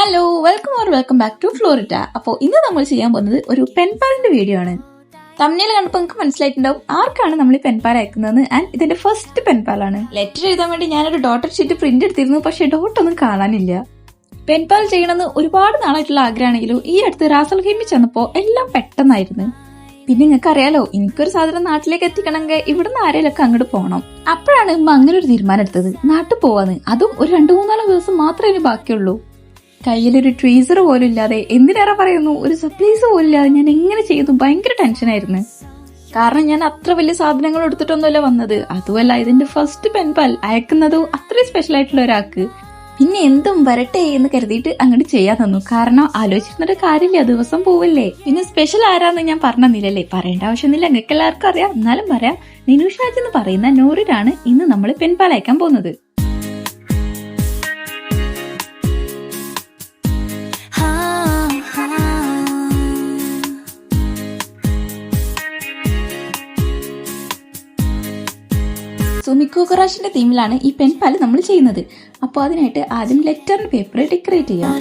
Hello welcome back to Florita. അപ്പോൾ ഇന്ന് നമ്മൾ ചെയ്യാൻ പോകുന്നത് ഒരു പെൻപാലിന്റെ വീഡിയോ ആണ്. തമ്മിൽ കണ്ടപ്പോൾ നിങ്ങൾക്ക് മനസ്സിലായിട്ടുണ്ടാവും ആർക്കാണ് നമ്മൾ ഈ പെൻപാൽ അയക്കുന്നതെന്ന്. ആൻഡ് ഇതിന്റെ ഫസ്റ്റ് പെൻപാലാണ്. ലെറ്റർ എഴുതാൻ വേണ്ടി ഞാനൊരു ഡോട്ടർ ഷീറ്റ് പ്രിന്റ് എടുത്തിരുന്നു, പക്ഷെ ഡോട്ടൊന്നും കാണാനില്ല. പെൻപാൽ ചെയ്യണമെന്ന് ഒരുപാട് നാളായിട്ടുള്ള ആഗ്രഹമാണെങ്കിലും ഈ അടുത്ത് റാസൽ ഖൈമി ചെന്നപ്പോൾ എല്ലാം പെട്ടെന്നായിരുന്നു. പിന്നെ നിങ്ങൾക്ക് അറിയാലോ, എനിക്കൊരു സാധനം നാട്ടിലേക്ക് എത്തിക്കണമെങ്കിൽ ഇവിടുന്ന് ആരെയൊക്കെ അങ്ങോട്ട് പോകണം. അപ്പോഴാണ് ഉമ്മ അങ്ങനെ ഒരു തീരുമാനം എടുത്തത്, നാട്ടിൽ പോവാന്ന്. അതും ഒരു 2-3 ദിവസം മാത്രമേ ഇനി ബാക്കിയുള്ളൂ. കയ്യിലൊരു ട്രീസർ പോലും ഇല്ലാതെ, എന്തിനേറെ പറയുന്നു, ഒരു സപ്ലൈസ് പോലും ഇല്ലാതെ ഞാൻ എങ്ങനെ ചെയ്യുന്നു? ഭയങ്കര ടെൻഷനായിരുന്നു. കാരണം ഞാൻ അത്ര വലിയ സാധനങ്ങൾ എടുത്തിട്ടൊന്നുമല്ല വന്നത്. അതുമല്ല, ഇതിന്റെ ഫസ്റ്റ് പെൻപാൽ അയക്കുന്നതും അത്രയും സ്പെഷ്യൽ ആയിട്ടുള്ള ഒരാൾക്ക്. പിന്നെ എന്തും വരട്ടെ എന്ന് കരുതിയിട്ട് അങ്ങോട്ട് ചെയ്യാൻ തന്നു. കാരണം ആലോചിച്ചിരുന്നൊരു കാര്യമില്ല, ദിവസം പോവില്ലേ. പിന്നെ സ്പെഷ്യൽ ആരാന്ന് ഞാൻ പറഞ്ഞില്ലല്ലേ, പറയേണ്ട ആവശ്യമൊന്നുമില്ല, നിങ്ങൾക്ക് എല്ലാവർക്കും അറിയാം. എന്നാലും പറയാം, നിനുഷാജ് എന്ന് പറയുന്ന നൂറിനാണ് ഇന്ന് നമ്മൾ പെൻപാൽ അയക്കാൻ പോകുന്നത്. സുമിക്കോ ഖുറാഷിന്റെ തീമിലാണ് ഈ പെൻപാൽ നമ്മൾ ചെയ്യുന്നത്. അപ്പോൾ അതിനായിട്ട് ആദ്യം ലെറ്ററിന്റെ പേപ്പർ ഡെക്കറേറ്റ് ചെയ്യാം.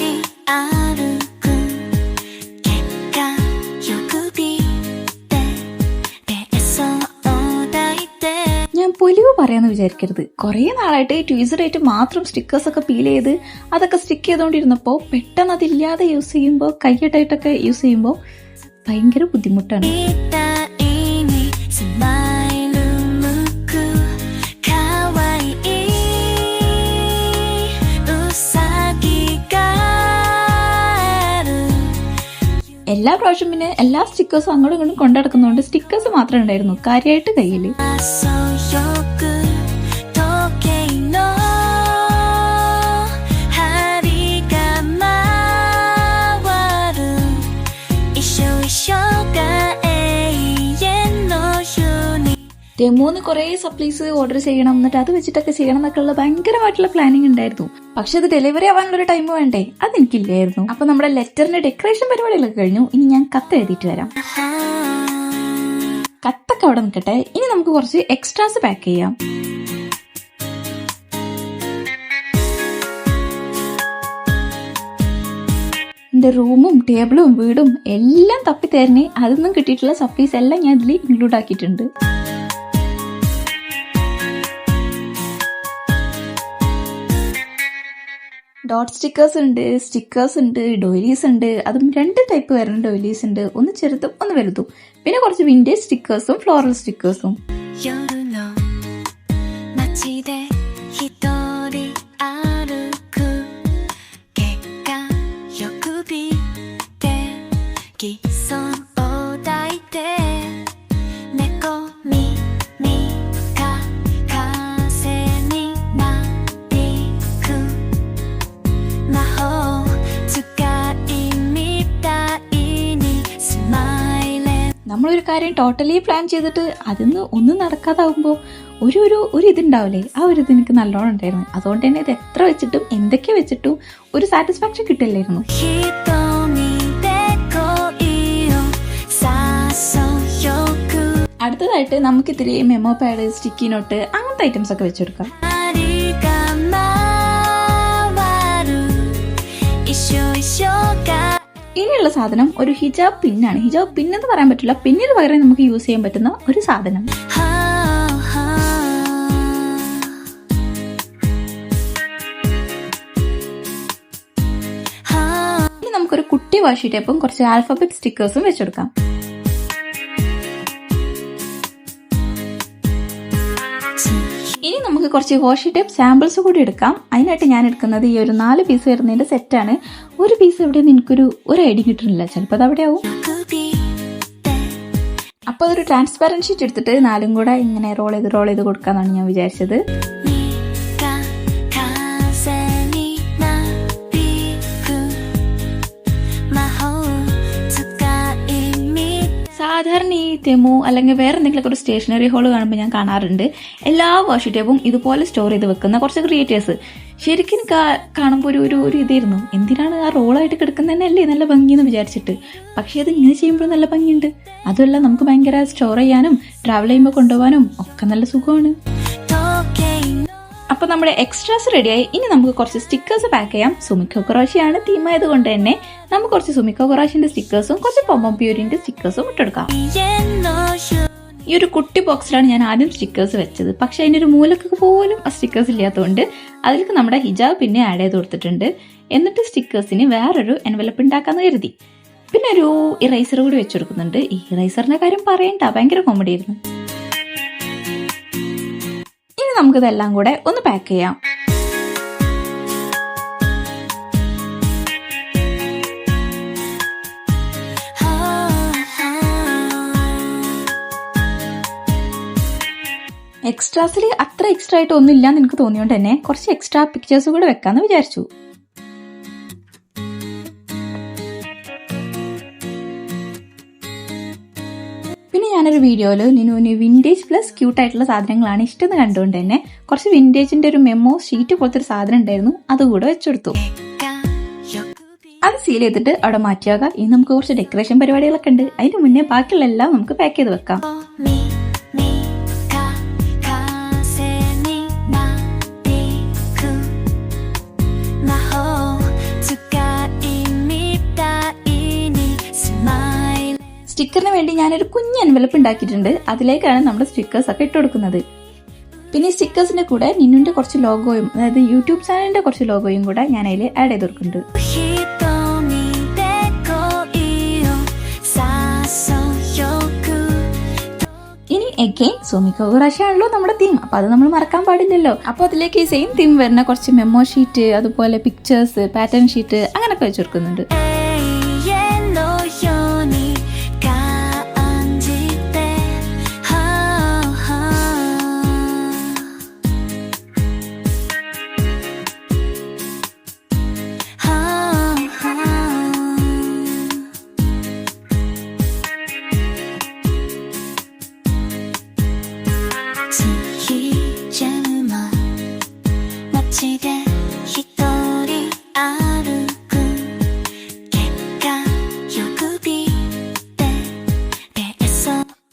ഞാൻ പൊലിവ് പറയാന്ന് വിചാരിക്കരുത്. കുറെ നാളായിട്ട് ട്വീസറായിട്ട് മാത്രം സ്റ്റിക്കേഴ്സ് ഒക്കെ പീൽ ചെയ്ത് അതൊക്കെ സ്റ്റിക്ക് ചെയ്തോണ്ടിരുന്നപ്പോ പെട്ടെന്ന് അതില്ലാതെ യൂസ് ചെയ്യുമ്പോൾ, കൈയ്യട്ടായിട്ടൊക്കെ യൂസ് ചെയ്യുമ്പോൾ ഭയങ്കര ബുദ്ധിമുട്ടാണ്. എല്ലാ പ്രാവശ്യം പിന്നെ എല്ലാ സ്റ്റിക്കേഴ്സും അങ്ങോട്ടും ഇങ്ങോട്ടും കൊണ്ടുനടക്കുന്നതുകൊണ്ട് സ്റ്റിക്കേഴ്സ് മാത്രമേ ഉണ്ടായിരുന്നു കാര്യമായിട്ട് കയ്യില്. ഡെമോന്ന് കുറെ സപ്ലൈസ് ഓർഡർ ചെയ്യണം, എന്നിട്ട് അത് വെച്ചിട്ടൊക്കെ ചെയ്യണം എന്നൊക്കെ ഉള്ള ഭയങ്കരമായിട്ടുള്ള പ്ലാനിങ് ഉണ്ടായിരുന്നു. പക്ഷെ അത് ഡെലിവറി ആവാനുള്ളൊരു ടൈം വേണ്ടേ, അതെനിക്കില്ലായിരുന്നു. അപ്പൊ നമ്മുടെ ലെറ്ററിന്റെ ഡെക്കറേഷൻ പരിപാടികളൊക്കെ കഴിഞ്ഞു. ഇനി ഞാൻ കത്ത് എഴുതിയിട്ട് വരാം. കത്തൊക്കെ അവിടെ നിൽക്കട്ടെ. ഇനി നമുക്ക് കുറച്ച് എക്സ്ട്രാസ് പാക്ക് ചെയ്യാം. എന്റെ റൂമും ടേബിളും വീടും എല്ലാം തപ്പി തരണേ. അതൊന്നും കിട്ടിയിട്ടുള്ള സപ്ലൈസ് എല്ലാം ഞാൻ ഇതിൽ ഇൻക്ലൂഡ് ആക്കിയിട്ടുണ്ട്. ഡോട്ട് സ്റ്റിക്കേഴ്സ് ഉണ്ട്, ഡോയിലീസ് ഉണ്ട്. അതും 2 ടൈപ്പ് വരുന്ന ഡോയിലീസ് ഉണ്ട്, ഒന്ന് ചെറുതും ഒന്ന് വലുതും. പിന്നെ കുറച്ച് വിന്റേജ് സ്റ്റിക്കേഴ്സും ഫ്ലോറൽ സ്റ്റിക്കേഴ്സും. നമ്മളൊരു കാര്യം ടോട്ടലി പ്ലാൻ ചെയ്തിട്ട് അതിന്ന് ഒന്നും നടക്കാതാവുമ്പോൾ ഒരു ഇതുണ്ടാവില്ലേ, ആ ഒരു ഇത് എനിക്ക് നല്ലോണം ഉണ്ടായിരുന്നു. അതുകൊണ്ട് തന്നെ ഇത് എത്ര വെച്ചിട്ടും എന്തൊക്കെ വെച്ചിട്ടും ഒരു സാറ്റിസ്ഫാക്ഷൻ കിട്ടില്ലായിരുന്നു. അടുത്തതായിട്ട് നമുക്കിത്തിരി മെമ്മോ പാഡ്, സ്റ്റിക്കി നോട്ട്, അങ്ങനത്തെ ഐറ്റംസ് ഒക്കെ വെച്ചെടുക്കാം. ഇനിയുള്ള സാധനം ഒരു ഹിജാബ് പിന്നാണ്. ഹിജാബ് പിന്നെന്ന് പറയാൻ പറ്റില്ല, പിന്നിന് പകരം നമുക്ക് യൂസ് ചെയ്യാൻ പറ്റുന്ന ഒരു സാധനം. ഇനി നമുക്കൊരു കുട്ടി വാഷി ടേപ്പും കുറച്ച് ആൽഫബറ്റ് സ്റ്റിക്കേഴ്സും വെച്ചെടുക്കാം. ഇനി നമുക്ക് കുറച്ച് വാഷി ടേപ്പ് സാമ്പിൾസ് കൂടി എടുക്കാം. അതിനായിട്ട് ഞാൻ എടുക്കുന്നത് ഈ ഒരു 4 പീസ് വരുന്നതിന്റെ സെറ്റാണ്. ഒരു പീസ് എവിടെ നിന്ന് എനിക്കൊരു ഐഡിയ കിട്ടുന്നില്ല, ചിലപ്പോൾ അത് അവിടെ ആവും. അപ്പൊ അതൊരു ട്രാൻസ്പാരന്റ് ഷീറ്റ് എടുത്തിട്ട് 4ഉം കൂടെ ഇങ്ങനെ റോൾ ചെയ്ത് കൊടുക്കാന്നാണ് ഞാൻ വിചാരിച്ചത്. സാധാരണ ഈ തെമു അല്ലെങ്കിൽ വേറെ എന്തെങ്കിലുമൊക്കെ ഒരു സ്റ്റേഷനറി ഹോൾ കാണുമ്പോൾ ഞാൻ കാണാറുണ്ട് എല്ലാ വാഷി ടേപ്പും ഇതുപോലെ സ്റ്റോർ ചെയ്ത് വെക്കുന്ന കുറച്ച് ക്രിയേറ്റേഴ്സ്. ശരിക്കും കാണുമ്പോൾ ഒരു ഇതായിരുന്നു, എന്തിനാണ് ആ റോളായിട്ട് കിടക്കുന്നതന്നെയല്ലേ നല്ല ഭംഗിയെന്ന് വിചാരിച്ചിട്ട്. പക്ഷെ അത് ഇങ്ങനെ ചെയ്യുമ്പോൾ നല്ല ഭംഗിയുണ്ട്. അതുമല്ല, നമുക്ക് ഭയങ്കര സ്റ്റോർ ചെയ്യാനും ട്രാവൽ ചെയ്യുമ്പോൾ കൊണ്ടുപോകാനും ഒക്കെ നല്ല സുഖമാണ്. അപ്പോൾ നമ്മുടെ എക്സ്ട്രാസ് റെഡിയായി. ഇനി നമുക്ക് കുറച്ച് സ്റ്റിക്കേഴ്സ് പാക്ക് ചെയ്യാം. സുമിക്കോ കൊറോഷിയാണ് തീം ആയതുകൊണ്ട് തന്നെ നമുക്ക് കുറച്ച് സുമിക്കോ കൊറോഷിന്റെ സ്റ്റിക്കേഴ്സും കുറച്ച് പോംപോം പ്യൂരിന്റെ സ്റ്റിക്കേഴ്സും ഇട്ടെടുക്കാം. ഈ ഒരു കുട്ടി ബോക്സിലാണ് ഞാൻ ആദ്യം സ്റ്റിക്കേഴ്സ് വെച്ചത്. പക്ഷെ അതിൻ്റെ ഒരു മൂലക്ക് പോലും ആ സ്റ്റിക്കേഴ്സ് ഇല്ലാത്തതുകൊണ്ട് അതിലേക്ക് നമ്മുടെ ഹിജാബ് പിന്നെ ആഡ് ചെയ്ത് കൊടുത്തിട്ടുണ്ട്. എന്നിട്ട് സ്റ്റിക്കേഴ്സിന് വേറൊരു എൻവലപ്പ് ഉണ്ടാക്കാന്ന് കരുതി. പിന്നെ ഒരു ഇറൈസർ കൂടി വെച്ചെടുക്കുന്നുണ്ട്. ഈ ഇറൈസറിന്റെ കാര്യം പറയണ്ട, ഭയങ്കര കോമഡി ആയിരുന്നു. ഇനി നമുക്കിതെല്ലാം കൂടെ ഒന്ന് പാക്ക് ചെയ്യാം. എക്സ്ട്രാസിൽ അത്ര എക്സ്ട്രാ ആയിട്ട് ഒന്നും ഇല്ലാന്ന് എനിക്ക് തോന്നിയോണ്ട് തന്നെ കുറച്ച് എക്സ്ട്രാ പിക്ചേഴ്സ് കൂടെ വെക്കാന്ന് വിചാരിച്ചു. പിന്നെ ഞാനൊരു വീഡിയോയിൽ നിനുവിന് വിൻറ്റേജ് പ്ലസ് ക്യൂട്ടായിട്ടുള്ള സാധനങ്ങളാണ് ഇഷ്ടമെന്ന് കണ്ടുകൊണ്ട് തന്നെ കുറച്ച് വിൻറ്റേജിന്റെ ഒരു മെമ്മോ ഷീറ്റ് പോലത്തെ ഒരു സാധനം ഉണ്ടായിരുന്നു, അതുകൂടെ വെച്ചെടുത്തു. അത് സീൽ ചെയ്തിട്ട് അവിടെ മാറ്റിയാകാം. ഇനി നമുക്ക് കുറച്ച് ഡെക്കറേഷൻ പരിപാടികളൊക്കെ ഉണ്ട്. അതിന് മുന്നേ ബാക്കിയുള്ള എല്ലാം നമുക്ക് പാക്ക് ചെയ്ത് വെക്കാം. സ്റ്റിക്കറിന് വേണ്ടി ഞാനൊരു കുഞ്ഞ് എൻവലപ്പ് ഉണ്ടാക്കിയിട്ടുണ്ട്. അതിലേക്കാണ് നമ്മുടെ സ്റ്റിക്കേഴ്സ് ഒക്കെ ഇട്ട് കൊടുക്കുന്നത്. പിന്നെ സ്റ്റിക്കേഴ്സിന്റെ കൂടെ നിന്നുന്റെ കുറച്ച് ലോഗോയും, അതായത് യൂട്യൂബ് ചാനലിന്റെ കുറച്ച് ലോഗോയും കൂടെ ഞാൻ അതിൽ ആഡ് ചെയ്ത് കൊടുക്കുന്നുണ്ട്. ഇനി എഗെയിൻ സുമിക്കോ കൊറോഷി ആണല്ലോ നമ്മുടെ തീം, അപ്പൊ അത് നമ്മൾ മറക്കാൻ പാടില്ലല്ലോ. അപ്പൊ അതിലേക്ക് ഈ സെയിം തീം വരുന്ന കുറച്ച് മെമ്മോ ഷീറ്റ്, അതുപോലെ പിക്ചേഴ്സ്, പാറ്റേൺ ഷീറ്റ് അങ്ങനെയൊക്കെ വെച്ച് കൊടുക്കുന്നുണ്ട്.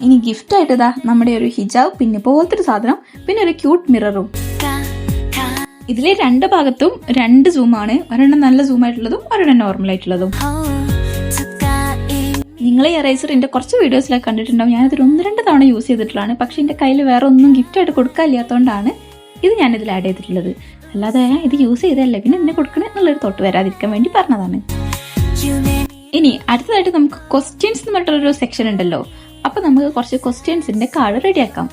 ഇനി ഗിഫ്റ്റ് ആയിട്ട് ഇതാ നമ്മുടെ ഒരു ഹിജാബ് പിന്നെ പോലത്തെ ഒരു സാധനം, പിന്നെ ഒരു ക്യൂട്ട് മിററും. ഇതിലെ രണ്ട് ഭാഗത്തും രണ്ട് സൂമാണ്, ഒരെണ്ണം നല്ല സൂം ആയിട്ടുള്ളതും ഒരെണ്ണം നോർമൽ ആയിട്ടുള്ളതും. നിങ്ങൾ ഈ എറൈസർ എന്റെ കുറച്ച് വീഡിയോസിലൊക്കെ കണ്ടിട്ടുണ്ടാവും. ഞാനതൊരു 1-2 തവണ യൂസ് ചെയ്തിട്ടുള്ളതാണ്. പക്ഷെ എന്റെ കയ്യിൽ വേറെ ഒന്നും ഗിഫ്റ്റ് ആയിട്ട് കൊടുക്കാനില്ലാത്തതുകൊണ്ടാണ് ഇത് ഞാനിതിൽ ആഡ് ചെയ്തിട്ടുള്ളത്. അല്ലാതെ ഇത് യൂസ് ചെയ്തല്ലേ പിന്നെ എന്നെ കൊടുക്കണേ എന്നുള്ളൊരു തൊട്ട് വരാതിരിക്കാൻ വേണ്ടി പറഞ്ഞതാണ്. ഇനി അടുത്തതായിട്ട് നമുക്ക് ക്വസ്റ്റ്യൻസ് എന്ന് പറഞ്ഞിട്ടുള്ളൊരു സെക്ഷൻ ഉണ്ടല്ലോ. അപ്പൊ നമുക്ക് കുറച്ച് ക്വസ്റ്റ്യൻസിന്റെ കാർഡ് റെഡിയാക്കാം.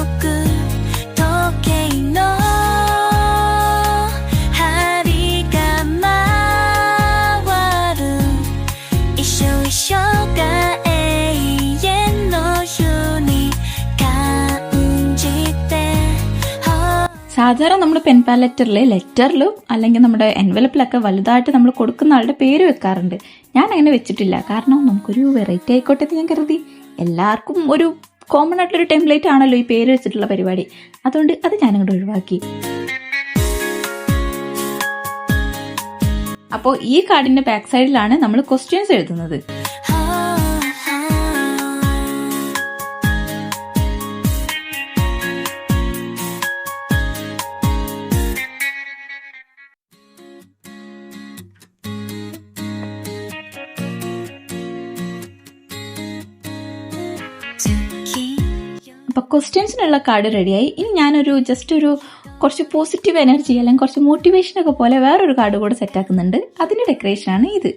സാധാരണ നമ്മുടെ പെൻ പാലറ്ററിൽ ലെറ്ററിലും അല്ലെങ്കിൽ നമ്മുടെ എൻവലപ്പിലൊക്കെ വലുതായിട്ട് നമ്മൾ കൊടുക്കുന്ന ആളുടെ പേര് വെക്കാറുണ്ട്. ഞാൻ അങ്ങനെ വെച്ചിട്ടില്ല, കാരണം നമുക്കൊരു വെറൈറ്റി ആയിക്കോട്ടെ എന്ന് ഞാൻ കരുതി. എല്ലാവർക്കും ഒരു കോമൺ ആയിട്ടുള്ളൊരു ടെംപ്ലേറ്റ് ആണല്ലോ ഈ പേര് വെച്ചിട്ടുള്ള പരിപാടി, അതുകൊണ്ട് അത് ഞാനങ്ങോട്ട് ഒഴിവാക്കി. അപ്പോൾ ഈ കാർഡിന്റെ ബാക്ക് സൈഡിലാണ് നമ്മൾ ക്വസ്റ്റ്യൻസ് എഴുതുന്നത്. അപ്പൊ ക്വസ്റ്റ്യൻസിനുള്ള കാർഡ് റെഡിയായി. ഇനി ഞാനൊരു ജസ്റ്റ് ഒരു കുറച്ച് പോസിറ്റീവ് എനർജി അല്ലെങ്കിൽ കുറച്ച് മോട്ടിവേഷൻ ഒക്കെ പോലെ വേറൊരു കാർഡ് കൂടെ സെറ്റ് ആക്കുന്നുണ്ട്. അതിന്റെ ഡെക്കറേഷൻ ആണ് ഇത്.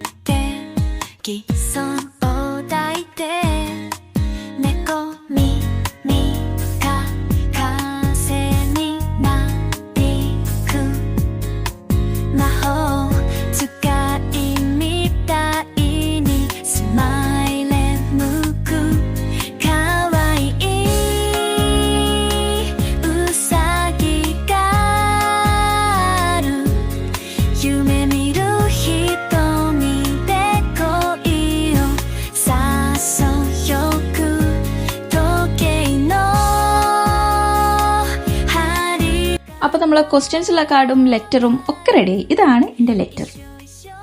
അപ്പോൾ നമ്മൾ ക്വസ്റ്റ്യൻസുള്ള കാർഡും ലെറ്ററും ഒക്കെ റെഡിയായി. ഇതാണ് എൻ്റെ ലെറ്റർ.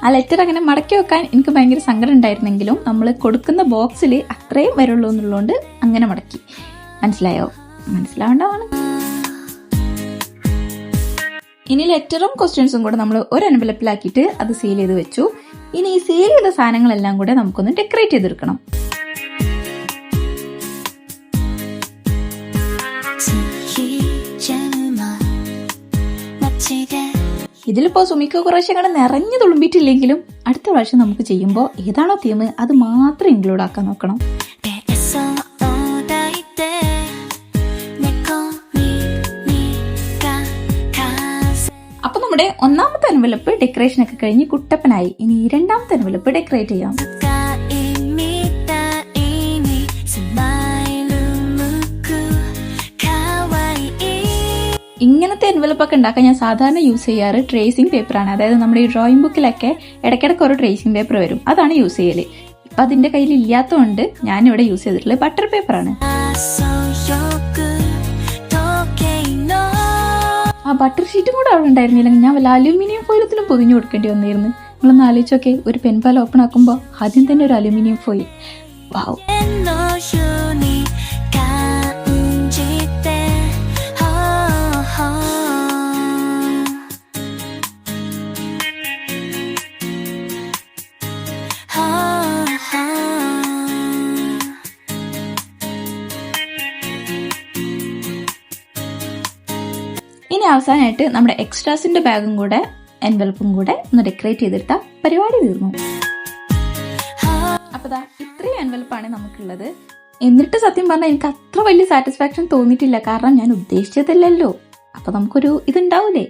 ആ ലെറ്റർ അങ്ങനെ മടക്കി വെക്കാൻ എനിക്ക് ഭയങ്കര സങ്കടം ഉണ്ടായിരുന്നെങ്കിലും നമ്മൾ കൊടുക്കുന്ന ബോക്സിൽ അത്രയും വരുള്ളൂ എന്നുള്ളതുകൊണ്ട് അങ്ങനെ മടക്കി. മനസ്സിലായോ? മനസ്സിലാവേണ്ടതാണ്. ഇനി ലെറ്ററും ക്വസ്റ്റ്യൻസും കൂടെ നമ്മൾ ഒരു എൻവലപ്പിലാക്കിയിട്ട് അത് സീൽ ചെയ്ത് വെച്ചു. ഇനി ഈ സീൽ ചെയ്ത സാധനങ്ങളെല്ലാം കൂടെ നമുക്കൊന്ന് ഡെക്കറേറ്റ് ചെയ്തെടുക്കണം. ഇതിലിപ്പോ സുമിക്ക് കുറേശ്ശെ കൂടെ നിറഞ്ഞു തുളുമ്പിയിട്ടില്ലെങ്കിലും അടുത്ത പ്രാവശ്യം നമുക്ക് ചെയ്യുമ്പോൾ ഏതാണോ തീം അത് മാത്രം ഇൻക്ലൂഡ് ആക്കാൻ നോക്കണം. അപ്പൊ നമ്മുടെ ഒന്നാമത്തെ എൻവലപ്പ് ഡെക്കറേഷൻ ഒക്കെ കഴിഞ്ഞ് കുട്ടപ്പനായി. ഇനി രണ്ടാമത്തെ എൻവലപ്പ് ഡെക്കറേറ്റ് ചെയ്യാം. ഇങ്ങനത്തെ എൻവലപ്പൊക്കെ ഉണ്ടാക്കാൻ ഞാൻ സാധാരണ യൂസ് ചെയ്യാറ് ട്രേസിംഗ് പേപ്പറാണ്. അതായത് നമ്മുടെ ഈ ഡ്രോയിങ് ബുക്കിലൊക്കെ ഇടയ്ക്കിടയ്ക്ക് ഒരു ട്രേസിംഗ് പേപ്പർ വരും, അതാണ് യൂസ് ചെയ്യല്. ഇപ്പൊ അതിന്റെ കയ്യിൽ ഇല്ലാത്തതുകൊണ്ട് ഞാനിവിടെ യൂസ് ചെയ്തിട്ടുള്ളത് ബട്ടർ പേപ്പറാണ്. ആ ബട്ടർ ഷീറ്റും കൂടെ അവിടെ ഉണ്ടായിരുന്നില്ലെങ്കിൽ ഞാൻ വല്ല അലൂമിനിയം ഫോയിലത്തിലും പൊതിഞ്ഞു കൊടുക്കേണ്ടി വന്നിരുന്നു. നിങ്ങളൊന്ന് ആലോചിച്ചൊക്കെ, ഒരു പെൻപാൽ ഓപ്പൺ ആക്കുമ്പോൾ ആദ്യം തന്നെ ഒരു അലൂമിനിയം ഫോയിൽ. വാവ്. ഇനി അവസാനമായിട്ട് നമ്മുടെ എക്സ്ട്രാസിന്റെ ബാഗും കൂടെ എൻവലപ്പും കൂടെ ഒന്ന് ഡെക്കറേറ്റ് ചെയ്തെടുത്താൽ പരിപാടി തീർന്നു. അപ്പൊ ഇത്രയും എൻവലപ്പാണ് നമുക്കുള്ളത്. എന്നിട്ട് സത്യം പറഞ്ഞാൽ എനിക്ക് അത്ര വലിയ സാറ്റിസ്ഫാക്ഷൻ തോന്നിയിട്ടില്ല, കാരണം ഞാൻ ഉദ്ദേശിച്ചതല്ലല്ലോ. അപ്പൊ നമുക്കൊരു ഇതുണ്ടാവൂലേ.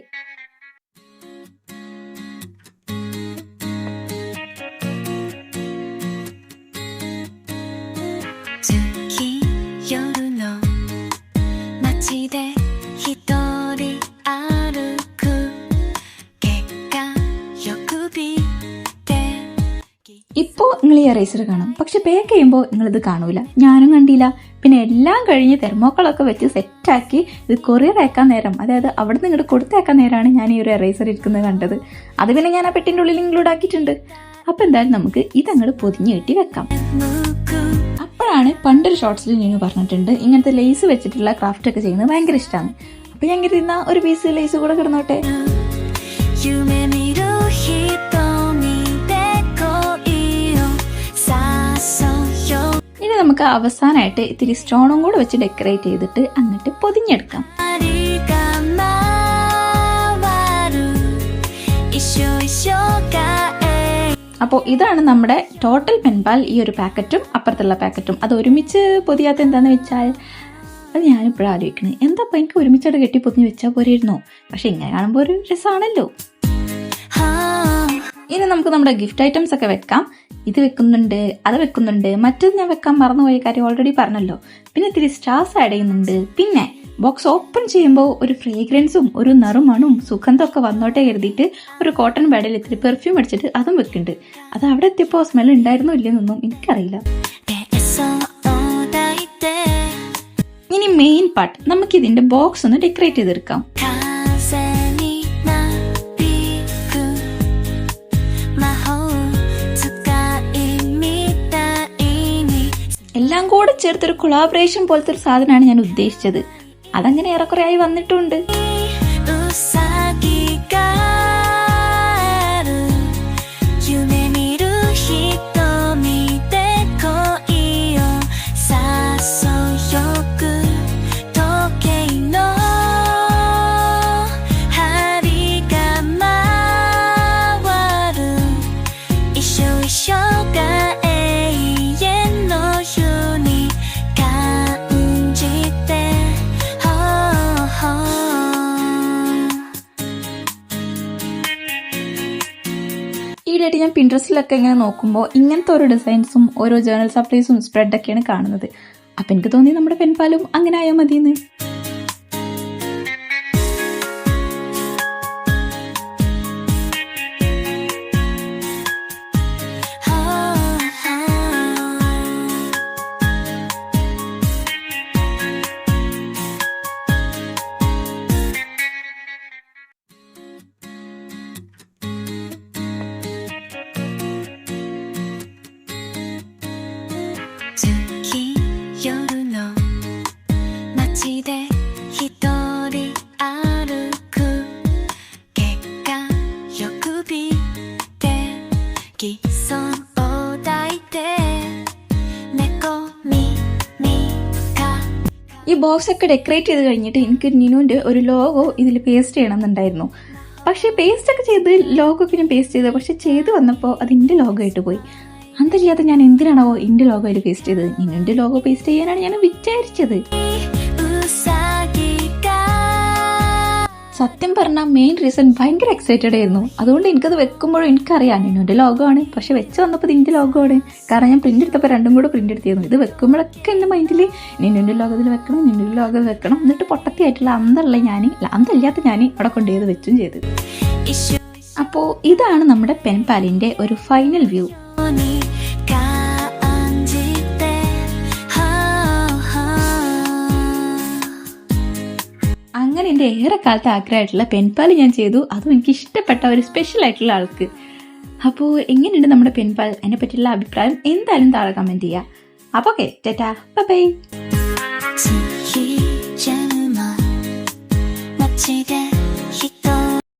ഇപ്പോൾ നിങ്ങൾ ഈ എറേസർ കാണും, പക്ഷെ പാക്ക് ചെയ്യുമ്പോൾ നിങ്ങളിത് കാണൂല. ഞാനും കണ്ടില്ല. പിന്നെ എല്ലാം കഴിഞ്ഞ് തെർമോക്കളൊക്കെ വെച്ച് സെറ്റാക്കി ഇത് കൊറിയർ അയക്കാൻ നേരം, അതായത് അവിടെ നിന്ന് ഇങ്ങോട്ട് കൊടുത്തേക്കാൻ നേരമാണ് ഞാൻ ഈ ഒരു എറേസർ ഇരിക്കുന്നത് കണ്ടത്. അത് പിന്നെ ഞാൻ ആ പെട്ടിൻ്റെ ഉള്ളിൽ ഇൻക്ലൂഡ് ആക്കിയിട്ടുണ്ട്. അപ്പം എന്തായാലും നമുക്ക് ഇതങ്ങോട്ട് പൊതിഞ്ഞ് കെട്ടി വെക്കാം. അപ്പോഴാണ് പണ്ടൊരു ഷോർട്സിൽ ഞാൻ പറഞ്ഞിട്ടുണ്ട് ഇങ്ങനത്തെ ലേസ് വെച്ചിട്ടുള്ള ക്രാഫ്റ്റ് ഒക്കെ ചെയ്യുന്നത് ഭയങ്കര ഇഷ്ടമാണ്. അപ്പം ഞാൻ കരുതുന്ന ഒരു പീസ് ലേസ് കൂടെ കിടന്നോട്ടെ. ഇനി നമുക്ക് അവസാനമായിട്ട് ഇത്തിരി സ്റ്റോണും കൂടെ വെച്ച് ഡെക്കറേറ്റ് ചെയ്തിട്ട് എന്നിട്ട് പൊതിഞ്ഞെടുക്കാം. അപ്പോൾ ഇതാണ് നമ്മുടെ ടോട്ടൽ പെൻപാൽ. ഈ ഒരു പാക്കറ്റും അപ്പുറത്തുള്ള പാക്കറ്റും അത് ഒരുമിച്ച് പൊതിയാത്ത എന്താന്ന് വെച്ചാൽ അത് ഞാനിപ്പോഴും ആലോചിക്കുന്നത്, എന്താ എനിക്ക് ഒരുമിച്ചോടെ കെട്ടി പൊതിഞ്ഞ് വെച്ചാൽ പോരെയിരുന്നോ? പക്ഷെ ഇങ്ങനെ കാണുമ്പോൾ ഒരു രസമാണല്ലോ. ഇനി നമുക്ക് നമ്മുടെ ഗിഫ്റ്റ് ഐറ്റംസ് ഒക്കെ വെക്കാം. ഇത് വെക്കുന്നുണ്ട്, അത് വെക്കുന്നുണ്ട്, മറ്റത് ഞാൻ വെക്കാൻ മറന്നുപോയ കാര്യം ഓൾറെഡി പറഞ്ഞല്ലോ. പിന്നെ ഇത്തിരി സ്റ്റാർസ് ആഡ് ചെയ്യുന്നുണ്ട്. പിന്നെ ബോക്സ് ഓപ്പൺ ചെയ്യുമ്പോൾ ഒരു ഫ്രേഗ്രൻസും ഒരു നറുമണും സുഗന്ധമൊക്കെ വന്നോട്ടെ കരുതിയിട്ട് ഒരു കോട്ടൺ ബാഡിൽ ഇത്തിരി പെർഫ്യൂം അടിച്ചിട്ട് അതും വെക്കുന്നുണ്ട്. അത് അവിടെ എത്തിയപ്പോൾ സ്മെൽ ഉണ്ടായിരുന്നോ ഇല്ലെന്നൊന്നും എനിക്കറിയില്ല. ഇനി മെയിൻ പാർട്ട്, നമുക്ക് ഇതിന്റെ ബോക്സ് ഒന്ന് ഡെക്കറേറ്റ് ചെയ്തെടുക്കാം. എല്ലാം കൂടെ ചേർത്തൊരു കൊളാബറേഷൻ പോലത്തെ ഒരു സാധനമാണ് ഞാൻ ഉദ്ദേശിച്ചത്. അതങ്ങനെ ഏറെക്കുറെ ആയി വന്നിട്ടുണ്ട്. ഈയിടെയായിട്ട് ഞാൻ പിൻട്രസ്റ്റിലൊക്കെ ഇങ്ങനെ നോക്കുമ്പോൾ ഇങ്ങനത്തെ ഓരോ ഡിസൈൻസും ഓരോ ജേർണൽ സപ്ലൈസും സ്പ്രെഡൊക്കെയാണ് കാണുന്നത്. അപ്പം എനിക്ക് തോന്നി നമ്മുടെ പെൻപാലും അങ്ങനെ ആയാൽ മതിയെന്ന്. 기선 오다이 때 내 꿈이 네가 ഈ ബോക്സ് ഒക്കെ ഡെക്കറേറ്റ് ചെയ്ത് കഴിഞ്ഞിട്ട് എനിക്ക് നിനുവിന്റെ ഒരു ലോഗോ ഇതിൽ പേസ്റ്റ് ചെയ്യണമെന്നുണ്ടായിരുന്നു. പക്ഷേ പേസ്റ്റ് ഒക്കെ ചെയ്ത് ലോഗോ ഒക്കെ ഞാൻ പേസ്റ്റ് ചെയ്തത്, പക്ഷെ ചെയ്ത് വന്നപ്പോൾ അത് എൻ്റെ ലോഗോ ആയിട്ട് പോയി. അന്തരിയാതെ ഞാൻ എന്തിനാണോ എൻ്റെ ലോഗോ അതിൽ പേസ്റ്റ് ചെയ്തത്? നിനുവിന്റെ ലോഗോ പേസ്റ്റ് ചെയ്യാനാണ് ഞാൻ വിചാരിച്ചത്. സത്യം പറഞ്ഞാൽ മെയിൻ റീസൺ ഭയങ്കര എക്സൈറ്റഡ് ആയിരുന്നു. അതുകൊണ്ട് എനിക്കത് വെക്കുമ്പോഴും എനിക്കറിയാം നിന്നുവിൻ്റെ ലോഗോ ആണ്, പക്ഷെ വെച്ച് വന്നപ്പോൾ ഇത് എൻ്റെ ലോഗോ ആണ്. കാരണം ഞാൻ പ്രിൻ്റ് എടുത്തപ്പോൾ രണ്ടും കൂടെ പ്രിൻ്റ് എടുത്തിരുന്നു. ഇത് വെക്കുമ്പോഴൊക്കെ എൻ്റെ മൈൻഡിൽ നിന്നുവിൻ്റെ ലോഗോയിൽ വെക്കണം, നിന്നുവിൻ്റെ ലോഗോ വെക്കണം. എന്നിട്ട് പൊട്ടത്തിയായിട്ടുള്ള അന്തല്ലാത്ത ഞാൻ അവിടെ കൊണ്ടുപോയത് വെച്ചും ചെയ്ത്. അപ്പോൾ ഇതാണ് നമ്മുടെ പെൻപാലിൻ്റെ ഒരു ഫൈനൽ വ്യൂ. അങ്ങനെ എൻ്റെ ഏറെക്കാലത്തെ ആഗ്രഹമായിട്ടുള്ള പെൻപാൽ ഞാൻ ചെയ്തു. അതും എനിക്ക് ഇഷ്ടപ്പെട്ട ഒരു സ്പെഷ്യൽ ആയിട്ടുള്ള ആൾക്ക്. അപ്പോൾ എങ്ങനെയുണ്ട് നമ്മുടെ പെൻപാൽ? അതിനെ പറ്റിയുള്ള അഭിപ്രായം എന്തായാലും താഴെ കമൻറ്റ് ചെയ്യുക. അപ്പോൾ ഓക്കെ, ടാറ്റാ, ബൈ.